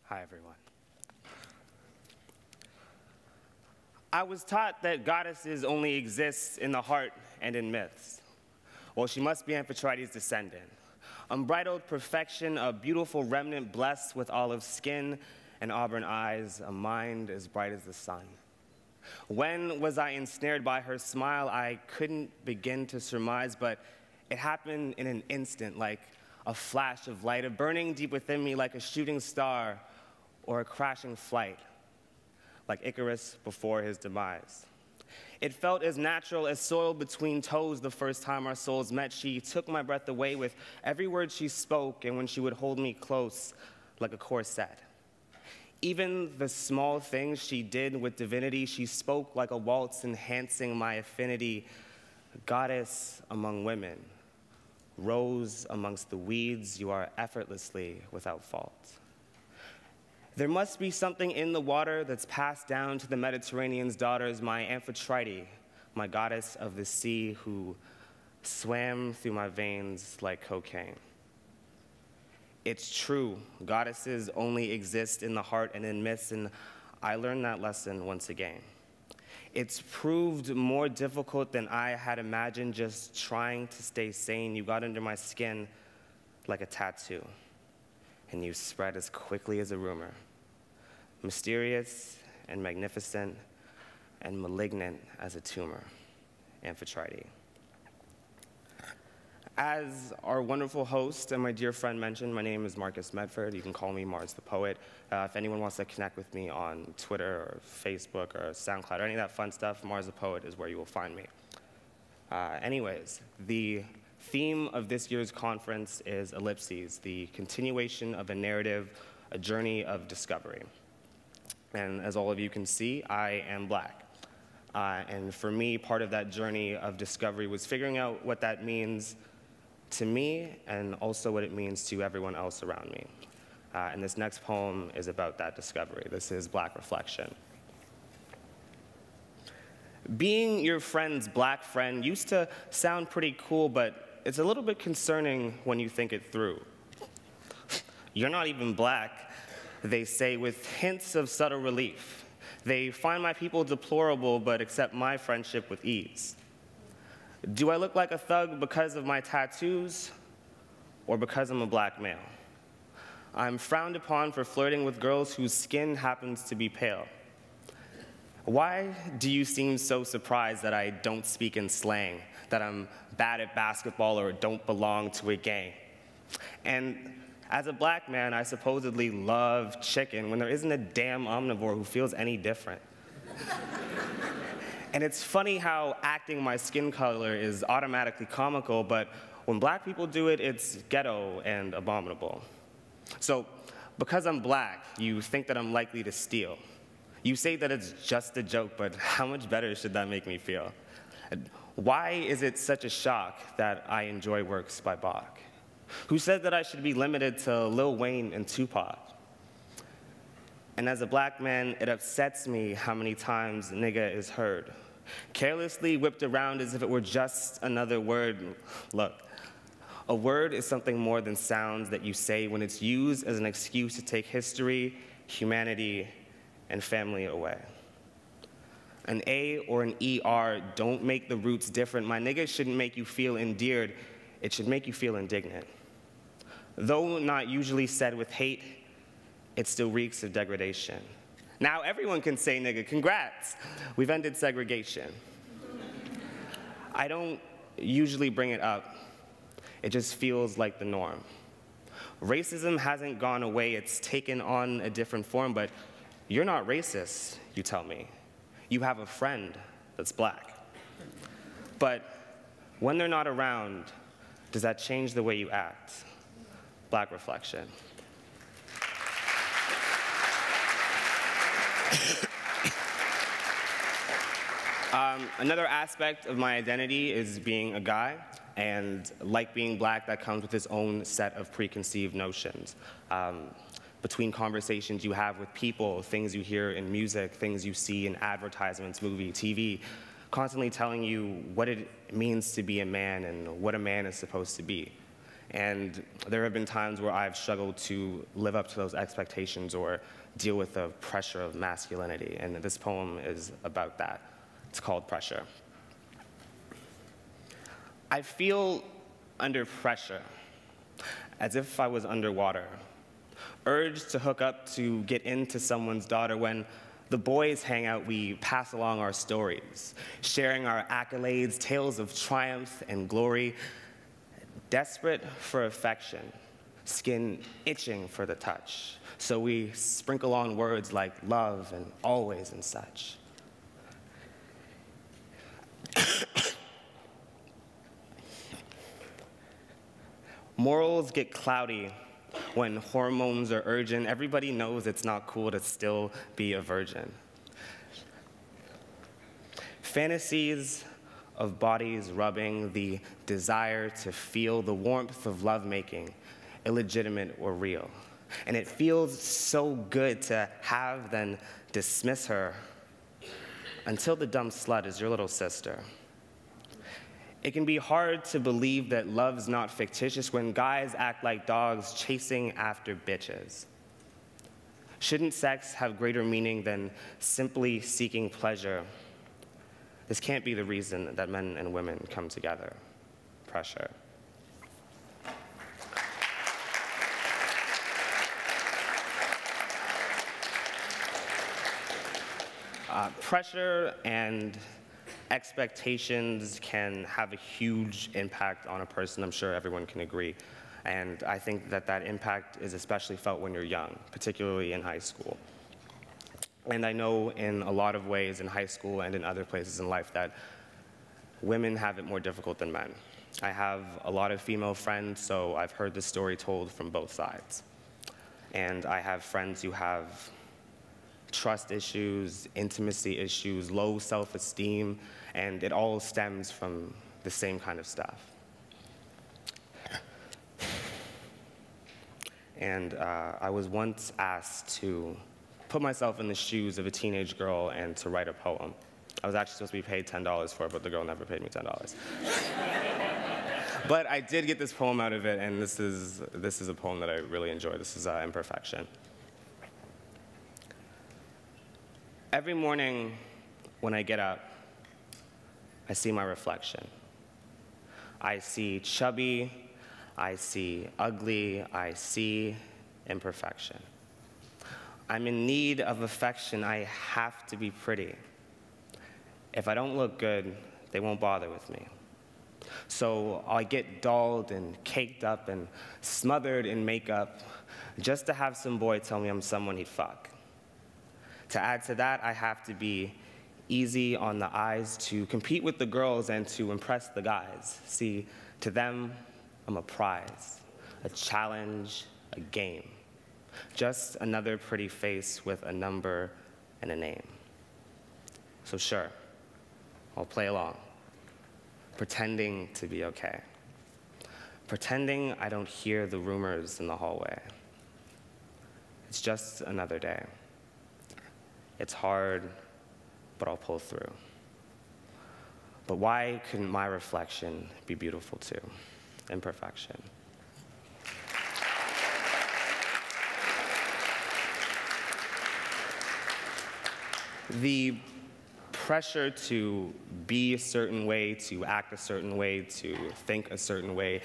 Hi, everyone. I was taught that goddesses only exist in the heart and in myths. Well, she must be Amphitrite's descendant. Unbridled perfection, a beautiful remnant blessed with olive skin and auburn eyes, a mind as bright as the sun. When was I ensnared by her smile? I couldn't begin to surmise, but it happened in an instant, like a flash of light, a burning deep within me like a shooting star or a crashing flight, like Icarus before his demise. It felt as natural as soil between toes the first time our souls met. She took my breath away with every word she spoke, and when she would hold me close like a corset. Even the small things she did with divinity, she spoke like a waltz, enhancing my affinity. Goddess among women, rose amongst the weeds, you are effortlessly without fault. There must be something in the water that's passed down to the Mediterranean's daughters, my Amphitrite, my goddess of the sea, who swam through my veins like cocaine. It's true, goddesses only exist in the heart and in myths, and I learned that lesson once again. It's proved more difficult than I had imagined just trying to stay sane. You got under my skin like a tattoo, and you spread as quickly as a rumor. Mysterious and magnificent and malignant as a tumor, Amphitrite. As our wonderful host and my dear friend mentioned, my name is Marcus Medford. You can call me Mars the Poet. If anyone wants to connect with me on Twitter or Facebook or SoundCloud or any of that fun stuff, Mars the Poet is where you will find me. Anyways, the theme of this year's conference is Ellipses, the continuation of a narrative, a journey of discovery. And as all of you can see, I am Black. And for me, part of that journey of discovery was figuring out what that means to me and also what it means to everyone else around me. And this next poem is about that discovery. This is Black Reflection. Being your friend's Black friend used to sound pretty cool, but it's a little bit concerning when you think it through. You're not even Black, they say with hints of subtle relief. They find my people deplorable, but accept my friendship with ease. Do I look like a thug because of my tattoos, or because I'm a Black male? I'm frowned upon for flirting with girls whose skin happens to be pale. Why do you seem so surprised that I don't speak in slang, that I'm bad at basketball or don't belong to a gang? And as a Black man, I supposedly love chicken when there isn't a damn omnivore who feels any different. And it's funny how acting my skin color is automatically comical, but when Black people do it, it's ghetto and abominable. So, because I'm Black, you think that I'm likely to steal. You say that it's just a joke, but how much better should that make me feel? Why is it such a shock that I enjoy works by Bach? Who said that I should be limited to Lil Wayne and Tupac? And as a Black man, it upsets me how many times nigga is heard. Carelessly whipped around as if it were just another word. Look, a word is something more than sounds that you say when it's used as an excuse to take history, humanity, and family away. An A or an ER don't make the roots different. My nigga shouldn't make you feel endeared. It should make you feel indignant. Though not usually said with hate, it still reeks of degradation. Now everyone can say nigga, congrats. We've ended segregation. I don't usually bring it up. It just feels like the norm. Racism hasn't gone away, it's taken on a different form, but you're not racist, you tell me. You have a friend that's Black. But when they're not around, does that change the way you act? Black Reflection. Another aspect of my identity is being a guy, and like being Black, that comes with its own set of preconceived notions. Between conversations you have with people, things you hear in music, things you see in advertisements, movie, TV, constantly telling you what it means to be a man and what a man is supposed to be. And there have been times where I've struggled to live up to those expectations or deal with the pressure of masculinity. And this poem is about that. It's called Pressure. I feel under pressure, as if I was underwater, urged to hook up to get into someone's daughter. When the boys hang out, we pass along our stories, sharing our accolades, tales of triumph and glory, desperate for affection, skin itching for the touch. So we sprinkle on words like love and always and such. Morals get cloudy when hormones are urgent. Everybody knows it's not cool to still be a virgin. Fantasies of bodies rubbing, the desire to feel the warmth of lovemaking, illegitimate or real. And it feels so good to have, then dismiss her, until the dumb slut is your little sister. It can be hard to believe that love's not fictitious when guys act like dogs chasing after bitches. Shouldn't sex have greater meaning than simply seeking pleasure? This can't be the reason that men and women come together. Pressure. Pressure and expectations can have a huge impact on a person. I'm sure everyone can agree. And I think that that impact is especially felt when you're young, particularly in high school. And I know in a lot of ways in high school and in other places in life that women have it more difficult than men. I have a lot of female friends, so I've heard the story told from both sides. And I have friends who have trust issues, intimacy issues, low self-esteem, and it all stems from the same kind of stuff. And I was once asked to put myself in the shoes of a teenage girl and to write a poem. I was actually supposed to be paid $10 for it, but the girl never paid me $10. But I did get this poem out of it, and this is a poem that I really enjoy. This is Imperfection. Every morning when I get up, I see my reflection. I see chubby, I see ugly, I see imperfection. I'm in need of affection. I have to be pretty. If I don't look good, they won't bother with me. So I get dolled and caked up and smothered in makeup just to have some boy tell me I'm someone he'd fuck. To add to that, I have to be easy on the eyes to compete with the girls and to impress the guys. See, to them, I'm a prize, a challenge, a game. Just another pretty face with a number and a name. So sure, I'll play along, pretending to be okay. Pretending I don't hear the rumors in the hallway. It's just another day. It's hard, but I'll pull through. But why couldn't my reflection be beautiful too? Imperfection. The pressure to be a certain way, to act a certain way, to think a certain way,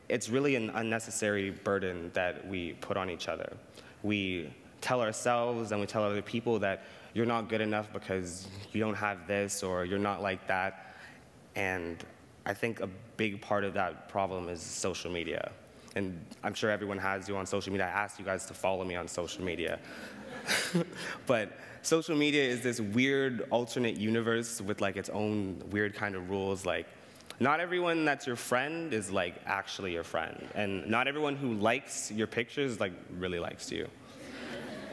it's really an unnecessary burden that we put on each other. We tell ourselves and we tell other people that you're not good enough because you don't have this or you're not like that. And I think a big part of that problem is social media. And I'm sure everyone has you on social media. I asked you guys to follow me on social media. But social media is this weird alternate universe with like its own weird kind of rules. Like, not everyone that's your friend is like actually your friend. And not everyone who likes your pictures like really likes you.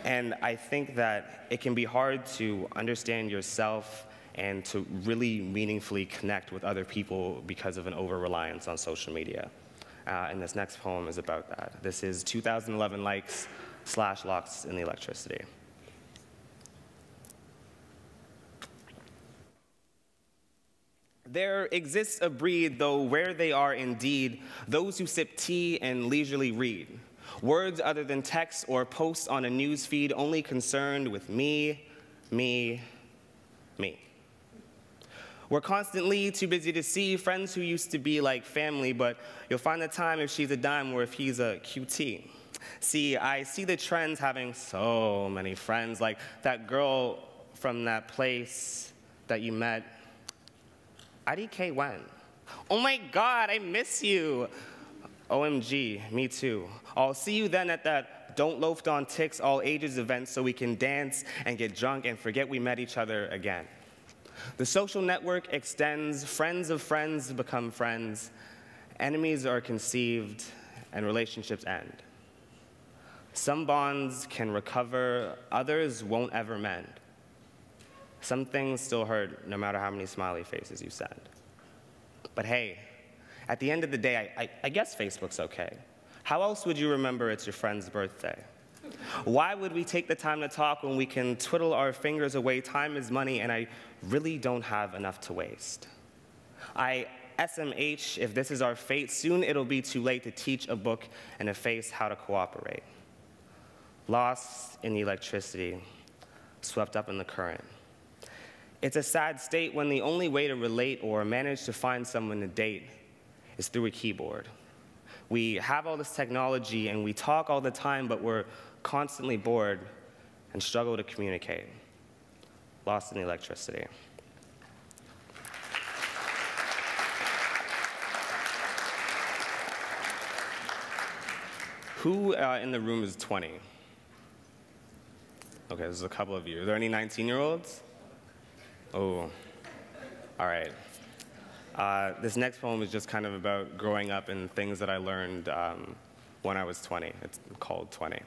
And I think that it can be hard to understand yourself and to really meaningfully connect with other people because of an over-reliance on social media. And this next poem is about that. This is 2011 likes / locks in the electricity. There exists a breed, though where they are indeed, those who sip tea and leisurely read. Words other than text or posts on a news feed, only concerned with me, me, me. We're constantly too busy to see friends who used to be like family, but you'll find the time if she's a dime or if he's a QT. See, I see the trends having so many friends, like that girl from that place that you met. IDK when? Oh my God, I miss you. OMG, me too. I'll see you then at that Don't Loaf on Ticks all ages event so we can dance and get drunk and forget we met each other again. The social network extends, friends of friends become friends, enemies are conceived, and relationships end. Some bonds can recover, others won't ever mend. Some things still hurt no matter how many smiley faces you send. But hey, at the end of the day, I guess Facebook's okay. How else would you remember it's your friend's birthday? Why would we take the time to talk when we can twiddle our fingers away? Time is money, and I really don't have enough to waste. I SMH, if this is our fate, soon it'll be too late to teach a book and a face how to cooperate. Lost in the electricity, swept up in the current. It's a sad state when the only way to relate or manage to find someone to date is through a keyboard. We have all this technology and we talk all the time, but we're constantly bored and struggle to communicate. Lost in the electricity. Who in the room is 20? Okay, there's a couple of you. Are there any 19-year-olds? Oh, all right. This next poem is just kind of about growing up and things that I learned when I was 20. It's called 20.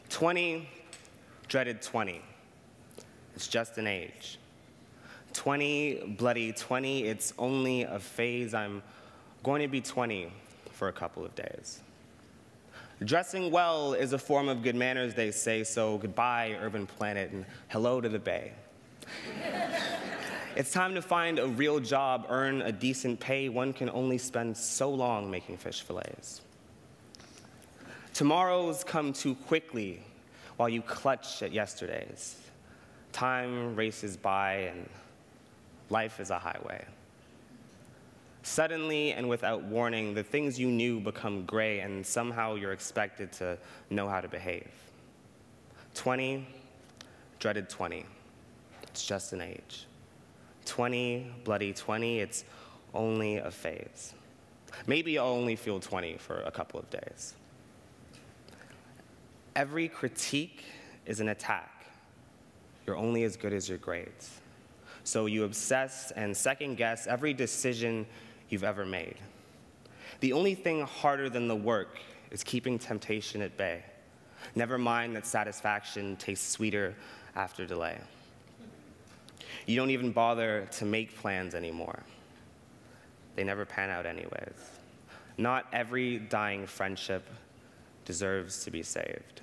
20, dreaded 20. It's just an age. 20, bloody 20, it's only a phase. I'm going to be 20 for a couple of days. Dressing well is a form of good manners, they say, so goodbye, urban planet, and hello to the bay. It's time to find a real job, earn a decent pay. One can only spend so long making fish fillets. Tomorrows come too quickly while you clutch at yesterdays. Time races by and life is a highway. Suddenly and without warning, the things you knew become gray and somehow you're expected to know how to behave. 20, dreaded 20. It's just an age. 20, bloody 20, it's only a phase. Maybe I'll only feel 20 for a couple of days. Every critique is an attack. You're only as good as your grades. So you obsess and second guess every decision you've ever made. The only thing harder than the work is keeping temptation at bay. Never mind that satisfaction tastes sweeter after delay. You don't even bother to make plans anymore. They never pan out anyways. Not every dying friendship deserves to be saved.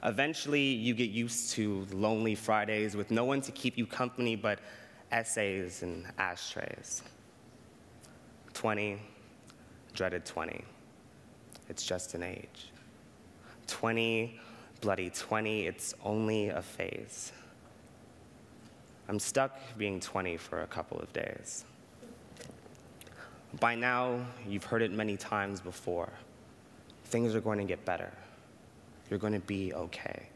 Eventually, you get used to lonely Fridays with no one to keep you company but essays and ashtrays. 20, dreaded 20. It's just an age. 20, bloody 20, it's only a phase. I'm stuck being 20 for a couple of days. By now, you've heard it many times before. Things are going to get better. You're going to be okay.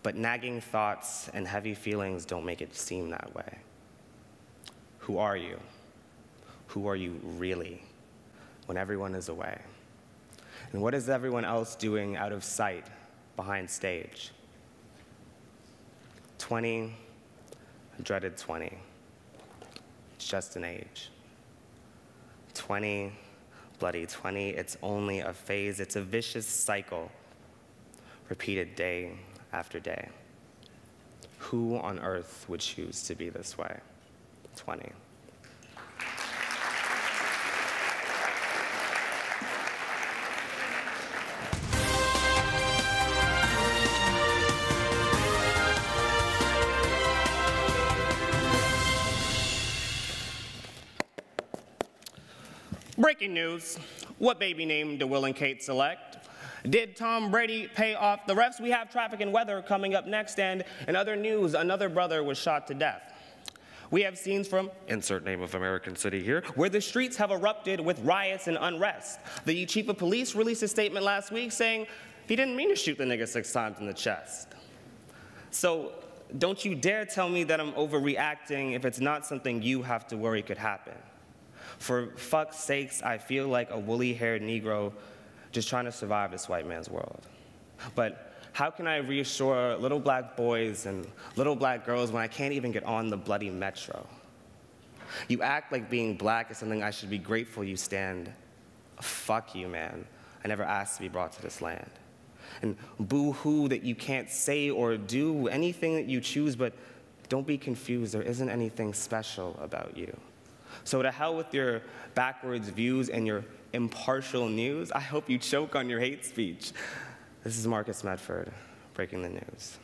But nagging thoughts and heavy feelings don't make it seem that way. Who are you? Who are you really when everyone is away? And what is everyone else doing out of sight behind stage? 20, dreaded 20. It's just an age. 20, bloody 20, it's only a phase. It's a vicious cycle, repeated day after day. Who on earth would choose to be this way? 20. Breaking news. What baby name do Will and Kate select? Did Tom Brady pay off the refs? We have traffic and weather coming up next, and in other news, another brother was shot to death. We have scenes from, insert name of American city here, where the streets have erupted with riots and unrest. The chief of police released a statement last week saying he didn't mean to shoot the nigga 6 times in the chest. So don't you dare tell me that I'm overreacting if it's not something you have to worry could happen. For fuck's sakes, I feel like a woolly-haired Negro just trying to survive this white man's world. But how can I reassure little black boys and little black girls when I can't even get on the bloody metro? You act like being black is something I should be grateful you stand. Fuck you, man. I never asked to be brought to this land. And boo-hoo that you can't say or do anything that you choose, but don't be confused, there isn't anything special about you. So to hell with your backwards views and your impartial news. I hope you choke on your hate speech. This is Marcus Medford, breaking the news.